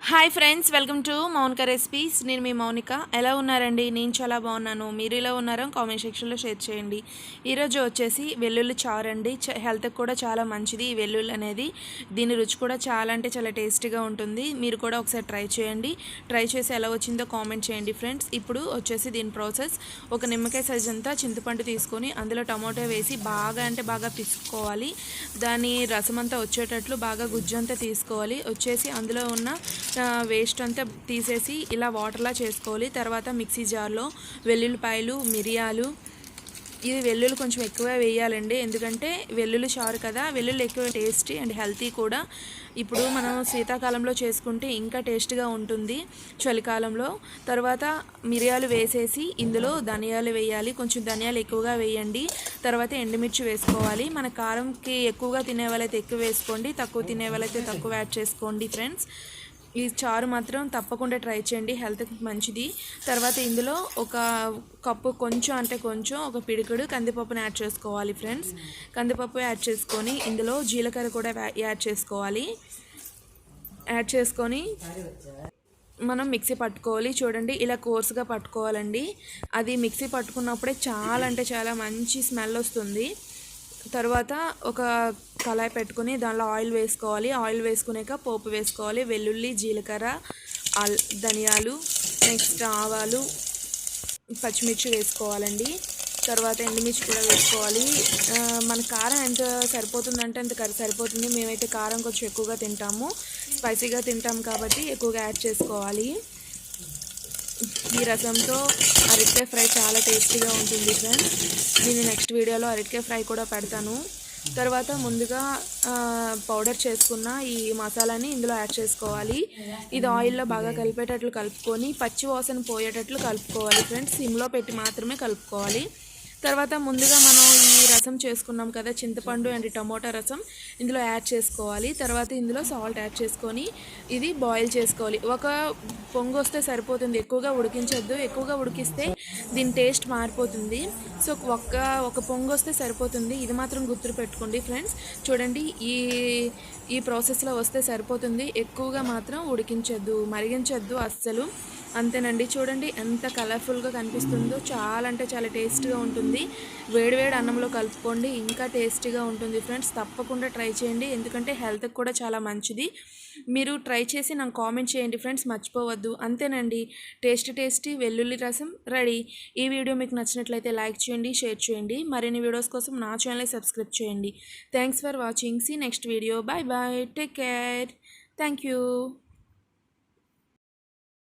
Hi friends, welcome to Mounika recipes. నేను మీ మౌనిక. ఎలా ఉన్నారండి? నేను చాలా బాగున్నాను. మీరు ఇలా ఉన్నారో కామెంట్ సెక్షన్లో షేర్ చేయండి. ఈరోజు వచ్చేసి వెల్లుల్లి చారు అండి. హెల్త్కి కూడా చాలా మంచిది ఈ వెల్లుల్లి అనేది. దీని రుచి కూడా చాలా అంటే చాలా టేస్టీగా ఉంటుంది. మీరు కూడా ఒకసారి ట్రై చేయండి. ట్రై చేసి ఎలా వచ్చిందో కామెంట్ చేయండి ఫ్రెండ్స్. ఇప్పుడు వచ్చేసి దీని ప్రాసెస్: ఒక నిమ్మకాయ సైజ్ అంతా చింతపండు తీసుకొని అందులో టమాటో వేసి బాగా పిసుకోవాలి. దాని రసం అంతా వచ్చేటట్లు బాగా గుజ్జంతా తీసుకోవాలి. వచ్చేసి అందులో ఉన్న వేస్ట్ అంతా తీసేసి ఇలా వాటర్లా చేసుకోవాలి. తర్వాత మిక్సీ జార్లో వెల్లుల్లిపాయలు, మిరియాలు, ఇది వెల్లుల్లి కొంచెం ఎక్కువ వేయాలండి, ఎందుకంటే వెల్లుల్లి చారు కదా. వెల్లుల్లి ఎక్కువ టేస్టీ అండ్ హెల్తీ కూడా. ఇప్పుడు మనం శీతాకాలంలో చేసుకుంటే ఇంకా టేస్ట్గా ఉంటుంది, చలికాలంలో. తర్వాత మిరియాలు వేసేసి ఇందులో ధనియాలు వేయాలి. కొంచెం ధనియాలు ఎక్కువగా వేయండి. తర్వాత ఎండుమిర్చి వేసుకోవాలి. మన కారంకి ఎక్కువగా తినే వాళ్ళైతే ఎక్కువ వేసుకోండి, తక్కువ తినే వాళ్ళైతే తక్కువ యాడ్ చేసుకోండి ఫ్రెండ్స్. ఈ చారు మాత్రం తప్పకుండా ట్రై చేయండి, హెల్త్కి మంచిది. తర్వాత ఇందులో ఒక కప్పు కొంచెం ఒక పిడికుడు కందిపప్పుని యాడ్ చేసుకోవాలి ఫ్రెండ్స్. కందిపప్పు యాడ్ చేసుకొని ఇందులో జీలకర్ర కూడా యాడ్ చేసుకోవాలి. యాడ్ చేసుకొని మనం మిక్సీ పట్టుకోవాలి. చూడండి, ఇలా కోర్సుగా పట్టుకోవాలండి. అది మిక్సీ పట్టుకున్నప్పుడే చాలా అంటే చాలా మంచి స్మెల్ వస్తుంది. తర్వాత ఒక కళాయి పెట్టుకుని దానిలో ఆయిల్ వేసుకోవాలి. ఆయిల్ వేసుకునేక పోపు వేసుకోవాలి. వెల్లుల్లి, జీలకర్ర, ధనియాలు, నెక్స్ట్ ఆవాలు, పచ్చిమిర్చి వేసుకోవాలండి. తర్వాత ఎండుమిర్చి కూడా వేసుకోవాలి. మన కారం ఎంత సరిపోతుందంటే అంత సరిపోతుంది. మేమైతే కారం కొంచెం ఎక్కువగా తింటాము, స్పైసీగా తింటాం కాబట్టి ఎక్కువగా యాడ్ చేసుకోవాలి. ఈ రసంతో అరటికాయ ఫ్రై చాలా టేస్టీగా ఉంటుంది ఫ్రెండ్స్. నేను నెక్స్ట్ వీడియోలో అరటికాయ ఫ్రై కూడా పెడతాను. తర్వాత ముందుగా పౌడర్ చేసుకున్న ఈ మసాలాని ఇందులో యాడ్ చేసుకోవాలి. ఇది ఆయిల్లో బాగా కలిపేటట్లు కలుపుకొని పచ్చి వాసన పోయేటట్లు కలుపుకోవాలి ఫ్రెండ్స్. సిమ్లో పెట్టి మాత్రమే కలుపుకోవాలి. తర్వాత ముందుగా మనం ఈ రసం చేసుకున్నాం కదా, చింతపండు అండ్ టమోటా రసం, ఇందులో యాడ్ చేసుకోవాలి. తర్వాత ఇందులో సాల్ట్ యాడ్ చేసుకొని ఇది బాయిల్ చేసుకోవాలి. ఒక పొంగు వస్తే సరిపోతుంది, ఎక్కువగా ఉడికించొద్దు. ఎక్కువగా ఉడికిస్తే దీని టేస్ట్ మారిపోతుంది. సో ఒక పొంగు వస్తే సరిపోతుంది. ఇది మాత్రం గుర్తు పెట్టుకోండి ఫ్రెండ్స్. చూడండి, ఈ ప్రాసెస్లో వస్తే సరిపోతుంది. ఎక్కువగా మాత్రం ఉడికించొద్దు, మరిగించొద్దు అస్సలు. అంతేనండి. చూడండి ఎంత కలర్ఫుల్గా కనిపిస్తుందో. చాలా అంటే చాలా టేస్ట్గా ఉంటుంది. వేడివేడి అన్నంలో కలుపుకోండి, ఇంకా టేస్టీగా ఉంటుంది ఫ్రెండ్స్. తప్పకుండా ట్రై చేయండి, ఎందుకంటే హెల్త్కి కూడా చాలా మంచిది. మీరు ట్రై చేసి నాకు కామెంట్ చేయండి ఫ్రెండ్స్, మర్చిపోవద్దు. అంతేనండి, టేస్టీ వెల్లుల్లి రసం రెడీ. ఈ వీడియో మీకు నచ్చినట్లయితే లైక్ చేయండి, షేర్ చేయండి. మరిన్ని వీడియోస్ కోసం నా ఛానల్ని సబ్స్క్రైబ్ చేయండి. Thanks for watching. See next video. Bye bye, take care. Thank you.